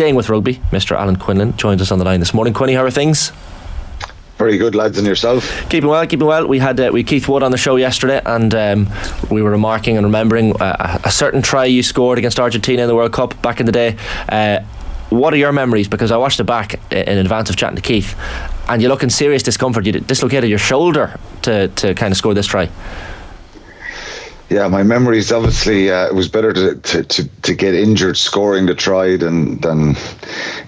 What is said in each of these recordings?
staying with rugby, Mr. Alan Quinlan joins us on the line this morning. Quinny, how are things? Very good, lads, and yourself? Keeping well. We had Keith Wood on the show yesterday, and we were remarking and remembering a certain try you scored against Argentina in the World Cup back in the day. What are your memories? Because I watched it back in advance of chatting to Keith, and you look in serious discomfort. You dislocated your shoulder to kind of score this try. Yeah, my memories, obviously, it was better to get injured scoring the try than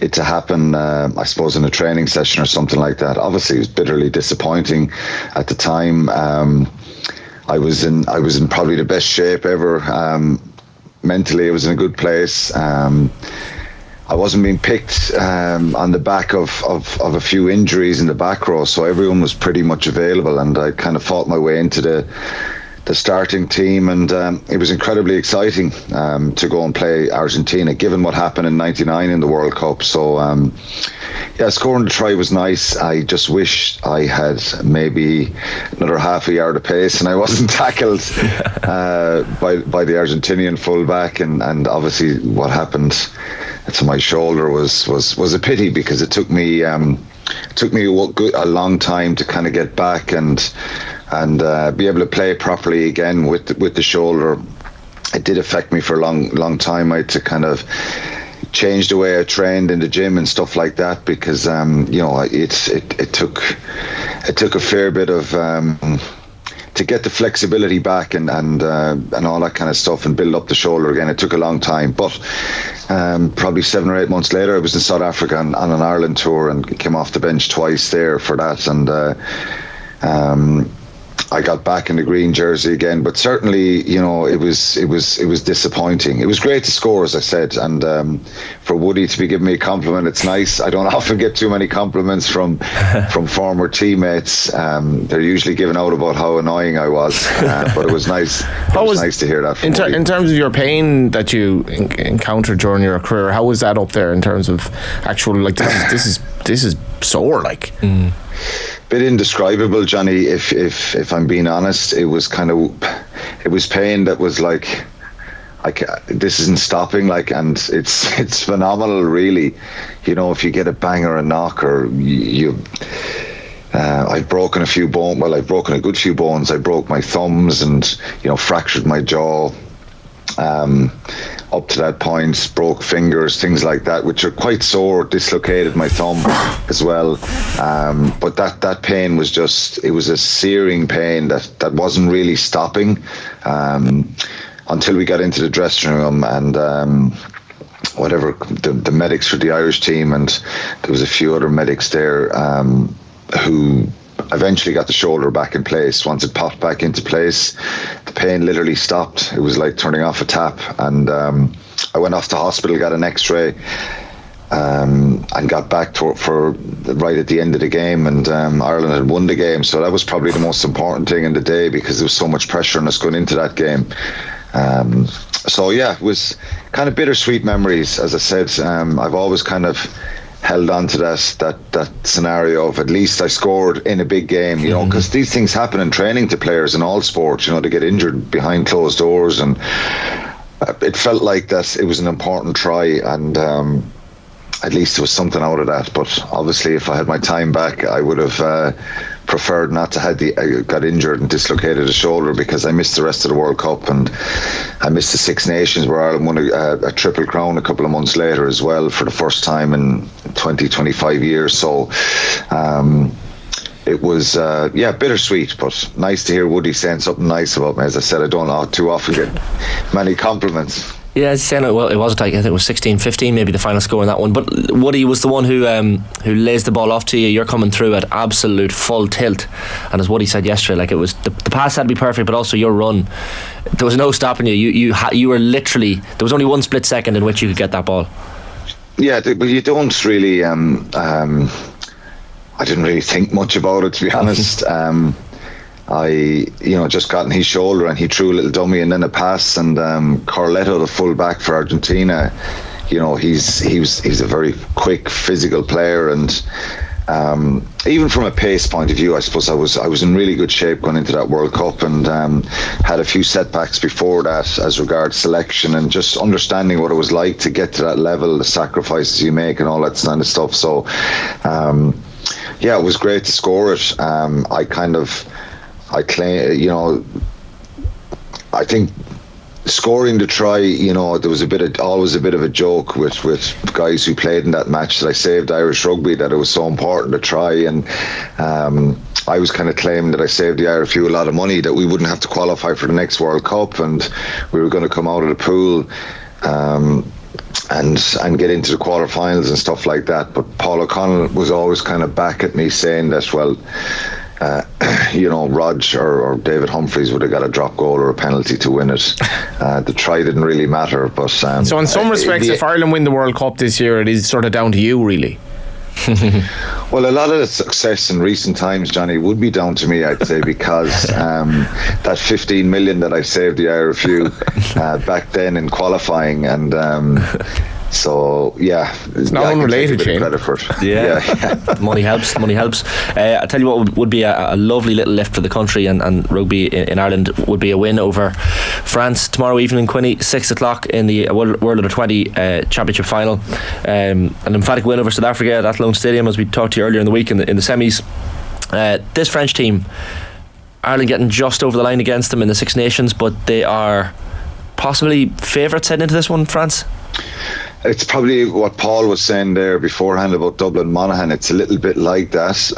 it to happen, I suppose, in a training session or something like that. Obviously, it was bitterly disappointing at the time. I was in probably the best shape ever. Mentally, I was in a good place. I wasn't being picked on the back of a few injuries in the back row, so everyone was pretty much available, and I kind of fought my way into the starting team, and it was incredibly exciting to go and play Argentina, given what happened in '99 in the World Cup. So scoring the try was nice. I just wish I had maybe another half a yard of pace and I wasn't tackled by the Argentinian fullback, and obviously what happened to my shoulder was a pity, because it took me a long time to kind of get back and be able to play properly again with the shoulder. It did affect me for a long time. I had to kind of change the way I trained in the gym and stuff like that, because it took a fair bit of to get the flexibility back and all that kind of stuff, and build up the shoulder again. It took a long time, but probably 7 or 8 months later, I was in South Africa on an Ireland tour and came off the bench twice there for that, and I got back in the green jersey again. But certainly, it was disappointing. It was great to score, as I said, and for Woody to be giving me a compliment, it's nice. I don't often get too many compliments from former teammates. They're usually giving out about how annoying I was, but it was nice. It was nice to hear that from Woody. In terms of your pain that you encountered during your career, how was that up there in terms of actual, like, this is sore, like? Bit indescribable, Johnny, if I'm being honest. It was pain that was like, this isn't stopping, like, and it's phenomenal, really. If you get a bang or a knock, or I've broken a few bones. Well, I've broken a good few bones. I broke my thumbs and fractured my jaw. Up to that point, broke fingers, things like that, which are quite sore. Dislocated my thumb as well, but that pain was it was a searing pain that wasn't really stopping until we got into the dressing room, and whatever the medics for the Irish team, and there was a few other medics there who eventually got the shoulder back in place. Once it popped back into place, the pain literally stopped. It was like turning off a tap, and I went off to hospital, got an x-ray, and got back for right at the end of the game, and Ireland had won the game, so that was probably the most important thing in the day, because there was so much pressure on us going into that game. It was kind of bittersweet memories. As I said, I've always kind of held on to that scenario of, at least I scored in a big game, because these things happen in training to players in all sports. They get injured behind closed doors, and it felt like that it was an important try, and at least there was something out of that. But obviously, if I had my time back, I would have preferred not to have got injured and dislocated a shoulder, because I missed the rest of the World Cup, and I missed the Six Nations, where Ireland won a triple crown a couple of months later as well, for the first time in 25 years. So it was bittersweet, but nice to hear Woody saying something nice about me. As I said, I don't too often get many compliments. Yeah, it was a tight. I think it was 16-15, maybe the final score in that one. But Woody was the one who lays the ball off to you. You're coming through at absolute full tilt, and as Woody said yesterday, like, it was the pass had to be perfect, but also your run, there was no stopping you. You were literally, there was only one split second in which you could get that ball. Yeah, but you don't really. I didn't really think much about it, to be honest. I just got in his shoulder, and he threw a little dummy and then a pass, and Corletto, the full back for Argentina, he's a very quick, physical player, and even from a pace point of view, I suppose I was in really good shape going into that World Cup, and had a few setbacks before that as regards selection and just understanding what it was like to get to that level, the sacrifices you make and all that kind of stuff. So yeah, it was great to score it. I think scoring the try, there was always a bit of a joke with guys who played in that match that I saved Irish rugby, that it was so important to try, and I was kind of claiming that I saved the IRFU a lot of money, that we wouldn't have to qualify for the next World Cup, and we were going to come out of the pool and get into the quarterfinals and stuff like that. But Paul O'Connell was always kind of back at me, saying that, well, Rog or David Humphreys would have got a drop goal or a penalty to win it. The try didn't really matter. But so in some respects, if Ireland win the World Cup this year, it is sort of down to you, really. Well, a lot of the success in recent times, Johnny, would be down to me, I'd say, because that 15 million that I saved the IRFU back then in qualifying, and so yeah, it's not unrelated, Shane. Yeah. Money helps. I tell you what would be a lovely little lift for the country and rugby in Ireland would be a win over France tomorrow evening, Quinny, 6 o'clock in the World Under 20 Championship final. An emphatic win over South Africa at Athlone Stadium, as we talked to you earlier in the week in the semis. This French team, Ireland getting just over the line against them in the Six Nations, but they are possibly favourites heading into this one, France. It's probably what Paul was saying there beforehand about Dublin Monaghan. It's a little bit like that.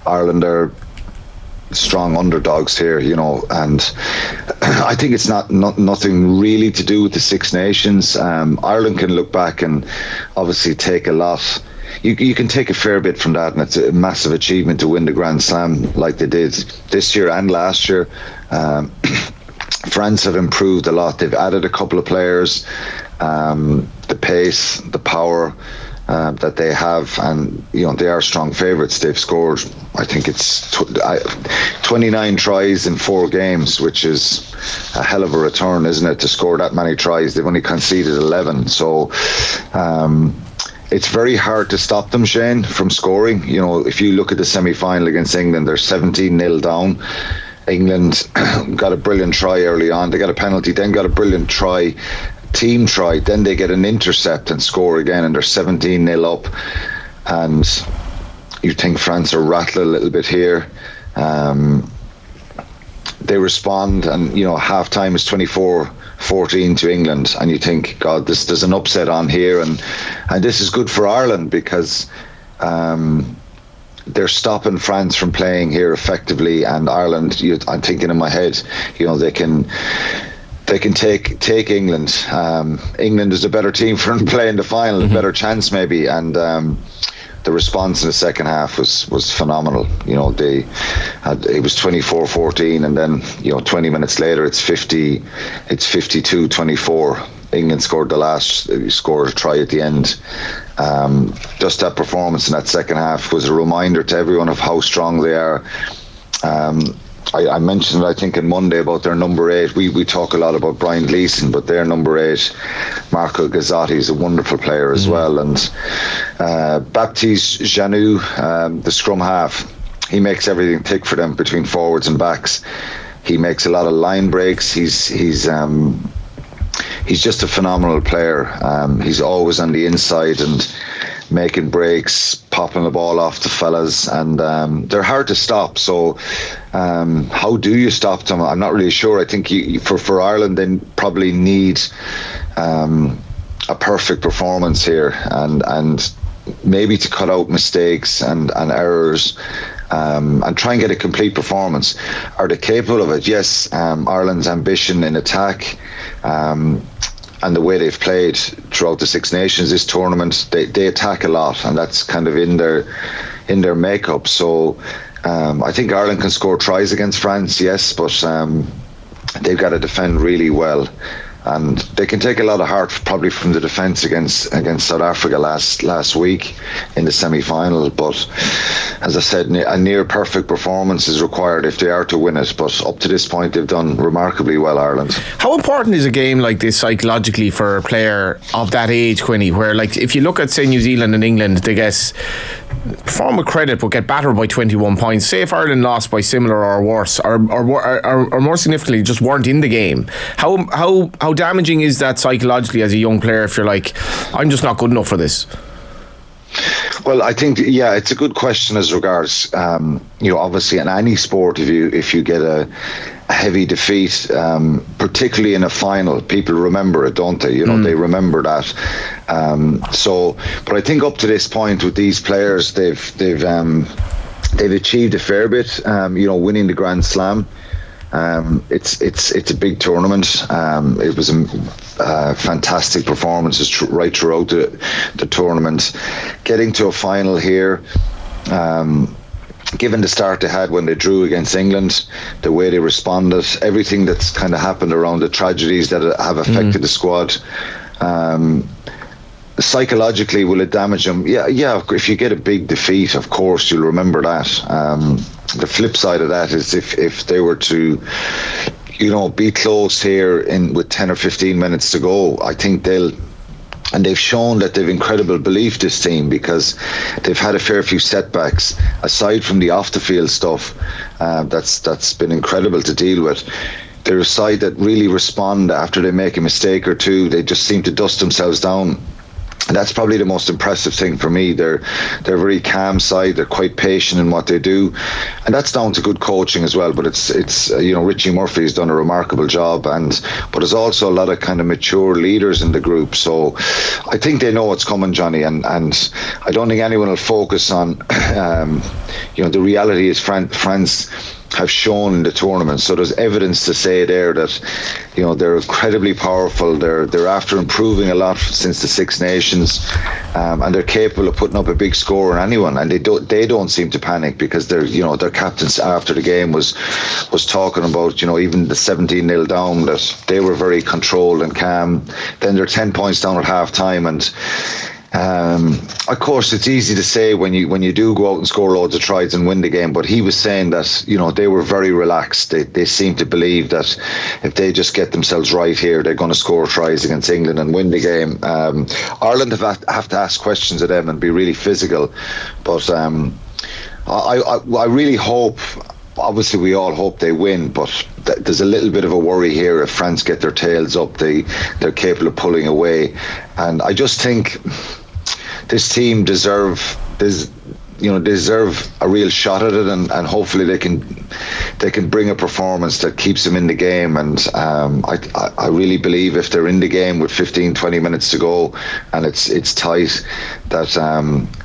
Ireland are strong underdogs here, and I think it's nothing really to do with the Six Nations. Ireland can look back and obviously take a lot. You can take a fair bit from that, and it's a massive achievement to win the Grand Slam like they did this year and last year. France have improved a lot. They've added a couple of players. The pace, the power that they have, and they are strong favourites. They've scored, I think it's 29 tries in 4 games, which is a hell of a return, isn't it, to score that many tries? They've only conceded 11, so it's very hard to stop them, Shane, from scoring. If you look at the semi-final against England, they're 17-0 down. England got a brilliant try early on. They got a penalty, then got a brilliant try, team try, then they get an intercept and score again, and they're 17-0 up. And you think France are rattled a little bit here. They respond, and half time is 24-14 to England, and you think, God, there's an upset on here, and this is good for Ireland, because they're stopping France from playing here effectively, and Ireland, I'm thinking in my head, they can take England. England is a better team for them to play in the final, a better chance maybe, and the response in the second half was phenomenal. It was 24-14, and then 20 minutes later it's 52-24. England scored a try at the end. Just that performance in that second half was a reminder to everyone of how strong they are. I mentioned, I think, on Monday about their number 8. We talk a lot about Brian Gleeson, but their number 8, Marco Gazzotti, is a wonderful player as well. And Baptiste Janou, the scrum half, he makes everything tick for them between forwards and backs. He makes a lot of line breaks. He's just a phenomenal player. He's always on the inside and making breaks, popping the ball off the fellas, and they're hard to stop. So how do you stop them? I'm not really sure. I think for Ireland, they probably need a perfect performance here, and maybe to cut out mistakes and errors, and try and get a complete performance. Are they capable of it? Yes. Ireland's ambition in attack, and the way they've played throughout the Six Nations this tournament, they attack a lot, and that's kind of in their makeup. So I think Ireland can score tries against France, yes, but they've got to defend really well, and they can take a lot of heart probably from the defence against South Africa last week in the semi-final. But as I said, a near perfect performance is required if they are to win it. But up to this point, they've done remarkably well, Ireland. How important is a game like this psychologically for a player of that age, Quinny, where, like, if you look at, say, New Zealand and England, they guess perform with credit but get battered by 21 points. Say if Ireland lost by similar or worse, or more significantly just weren't in the game, how damaging is that psychologically as a young player if you're like, I'm just not good enough for this? Well, I think, yeah, it's a good question as regards, obviously in any sport, if you get a heavy defeat, particularly in a final, people remember it, don't they? They remember that. But I think up to this point with these players, they've achieved a fair bit. Winning the Grand Slam. It's a big tournament. It was a fantastic performances right throughout the tournament. Getting to a final here, given the start they had when they drew against England, the way they responded, everything that's kind of happened around the tragedies that have affected the squad. Psychologically, will it damage them? Yeah. If you get a big defeat, of course you'll remember that. The flip side of that is if they were to, be close here with 10 or 15 minutes to go, I think they've shown that they've incredible belief, this team, because they've had a fair few setbacks aside from the off the field stuff. That's been incredible to deal with. They're a side that really respond after they make a mistake or two. They just seem to dust themselves down. And that's probably the most impressive thing for me. They're a very calm side. They're quite patient in what they do, and that's down to good coaching as well. But it's Richie Murphy has done a remarkable job, but there's also a lot of kind of mature leaders in the group. So I think they know what's coming, Johnny, and I don't think anyone will focus on the reality is France have shown in the tournament. So there's evidence to say there that they're incredibly powerful. They're after improving a lot since the Six Nations, and they're capable of putting up a big score on anyone. And they don't seem to panic, because their captains after the game was talking about even the 17-0 down, that they were very controlled and calm. Then they're 10 points down at half time, and of course it's easy to say when you do go out and score loads of tries and win the game, but he was saying that they were very relaxed. They seem to believe that if they just get themselves right here, they're going to score tries against England and win the game. Ireland have to ask questions of them and be really physical, but I really hope, obviously we all hope they win, but there's a little bit of a worry here. If France get their tails up, they're capable of pulling away, and I just think this team deserve a real shot at it, and hopefully they can bring a performance that keeps them in the game. And I really believe if they're in the game with 15-20 minutes to go and it's tight, that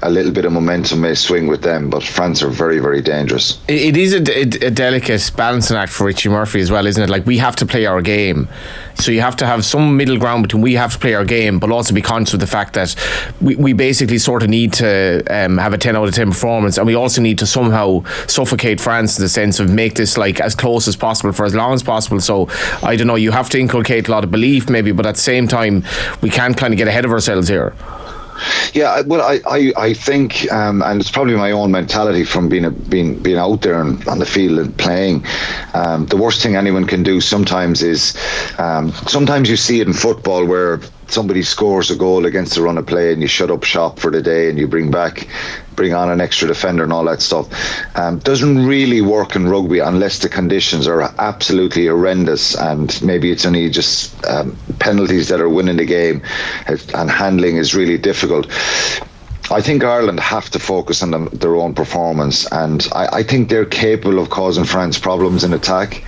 a little bit of momentum may swing with them. But France are very, very dangerous. It is a delicate balancing act for Richie Murphy as well, isn't it? Like, we have to play our game, so you have to have some middle ground between we have to play our game, but also be conscious of the fact that we basically sort of need to have a 10 out of 10 performance, and we also need to somehow suffocate France in the sense of make this like as close as possible for as long as possible. So I don't know, you have to inculcate a lot of belief maybe, but at the same time we can't kind of get ahead of ourselves here. Yeah, well, I think, and it's probably my own mentality from being out there and on the field and playing. The worst thing anyone can do sometimes is, sometimes you see it in football where somebody scores a goal against a run of play and you shut up shop for the day and you bring on an extra defender and all that stuff. Doesn't really work in rugby unless the conditions are absolutely horrendous, and maybe it's only just penalties that are winning the game, and handling is really difficult. I think Ireland have to focus on their own performance, and I think they're capable of causing France problems in attack.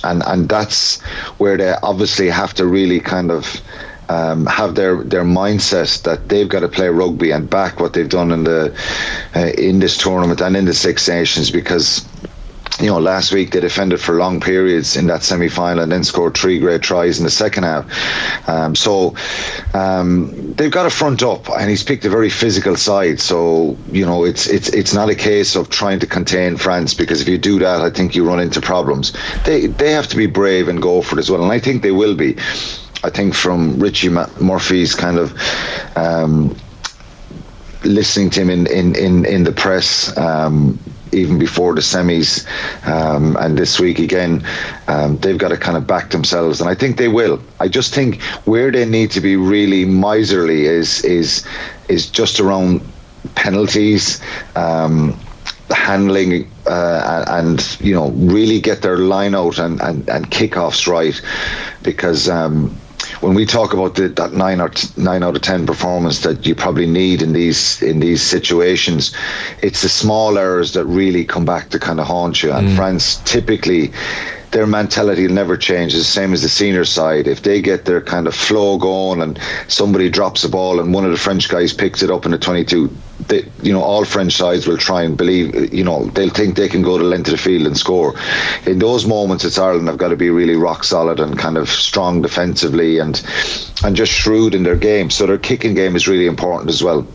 And that's where they obviously have to really kind of have their mindset that they've got to play rugby and back what they've done in this tournament and in the Six Nations, because last week they defended for long periods in that semi-final and then scored 3 great tries in the second half. So they've got to front up, and he's picked a very physical side. So it's not a case of trying to contain France, because if you do that, I think you run into problems. They have to be brave and go for it as well, and I think they will be. I think from Richie Murphy's kind of listening to him in the press, even before the semis, and this week again, they've got to kind of back themselves, and I think they will. I just think where they need to be really miserly is just around penalties, handling, and really get their line out and kickoffs right, because when we talk about that 9 out of 10 performance that you probably need in these situations, it's the small errors that really come back to kind of haunt you. And France, typically, their mentality will never change. It's the same as the senior side. If they get their kind of flow going and somebody drops a ball and one of the French guys picks it up in the 22, all French sides will try and believe, they'll think they can go the length of the field and score. In those moments, it's Ireland have got to be really rock solid and kind of strong defensively and just shrewd in their game. So their kicking game is really important as well.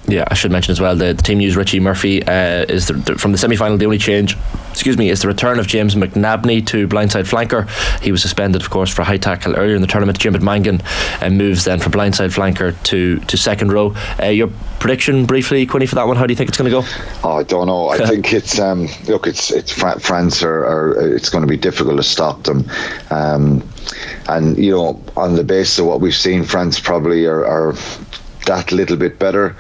Yeah, I should mention as well, the team news, Richie Murphy is from the semi-final. The only change, is the return of James McNabney to blindside flanker. He was suspended, of course, for high tackle earlier in the tournament. Jim Mangan moves then from blindside flanker to second row. Your prediction briefly, Quinny, for that one? How do you think it's going to go? Oh, I don't know. I think it's it's France are it's going to be difficult to stop them. And on the basis of what we've seen, France probably are that little bit better.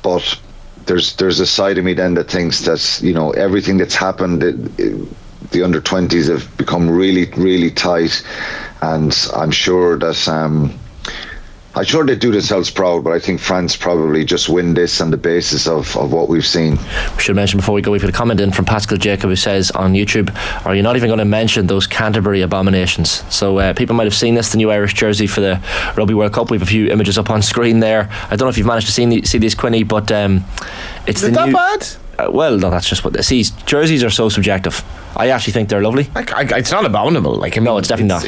But there's a side of me then that thinks that everything that's happened, the under 20s have become really, really tight, and I'm sure that they do themselves proud, but I think France probably just win this on the basis of what we've seen. We should mention before we go, we've got a comment in from Pascal Jacob who says on YouTube, are you not even going to mention those Canterbury abominations? So people might have seen this, the new Irish jersey for the Rugby World Cup. We have a few images up on screen there. I don't know if you've managed to see these, Quinny, but it's is the new... bad? Well, no, that's just what they see. Jerseys are so subjective. I actually think they're lovely. It's not abominable. No, it's definitely not.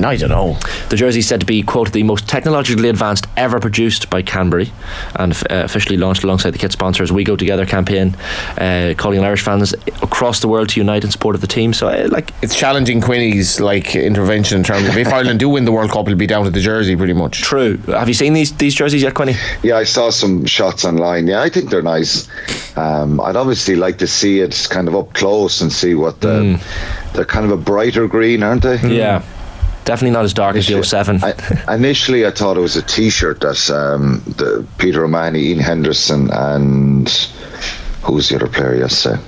I don't know. The jersey is said to be, quote, the most technologically advanced ever produced by Canterbury, and officially launched alongside the kit sponsors We Go Together campaign, calling on Irish fans across the world to unite in support of the team. So it's challenging Quinny's intervention in terms of if Ireland do win the World Cup, it'll be down to the jersey pretty much. True. Have you seen these jerseys yet, Quinny? Yeah, I saw some shots online. Yeah, I think they're nice. I'd obviously like to see it kind of up close and see what they're kind of a brighter green, aren't they? Yeah, definitely not as dark as the 07. Initially I thought it was a t-shirt that the Peter O'Mahony, Ian Henderson and who's the other player yesterday?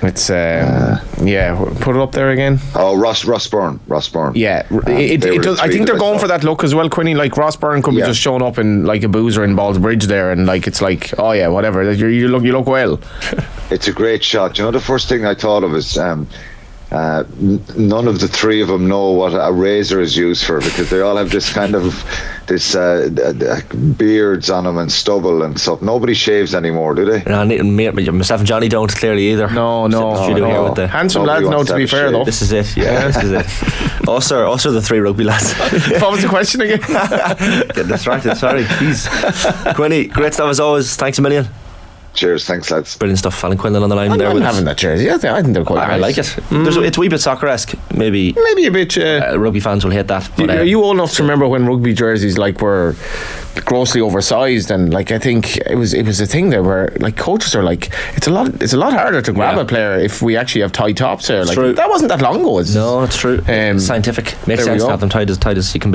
It's put it up there again. Oh, Ross Byrne. Yeah, it does. I think they're going for that look as well, Quinny. Like Ross Byrne could be just showing up in like a boozer in Ballsbridge there, and it's like, oh yeah, whatever. You look well. It's a great shot. The first thing I thought of is none of the three of them know what a razor is used for, because they all have this kind of beards on them and stubble and stuff. Nobody shaves anymore, do they? No, myself and Johnny don't clearly either. No. Here with the handsome lads, no, to be fair though. This is it. Yeah, this is it. Also the three rugby lads. What was the question again? Get distracted. Sorry, jeez. Quinny, great stuff as always. Thanks a million. Cheers, thanks lads. Brilliant stuff. Alan Quinlan on the line. I'm having that jersey. I think they're quite nice. I like it. It's a wee bit soccer-esque. Maybe a bit. Rugby fans will hate that. But, are you old enough to remember when rugby jerseys were grossly oversized, and I think it was a thing there where coaches are it's a lot harder to grab a player if we actually have tight tops there. That wasn't that long ago. No, it's true. It's scientific. Makes sense to have them tight as you can be.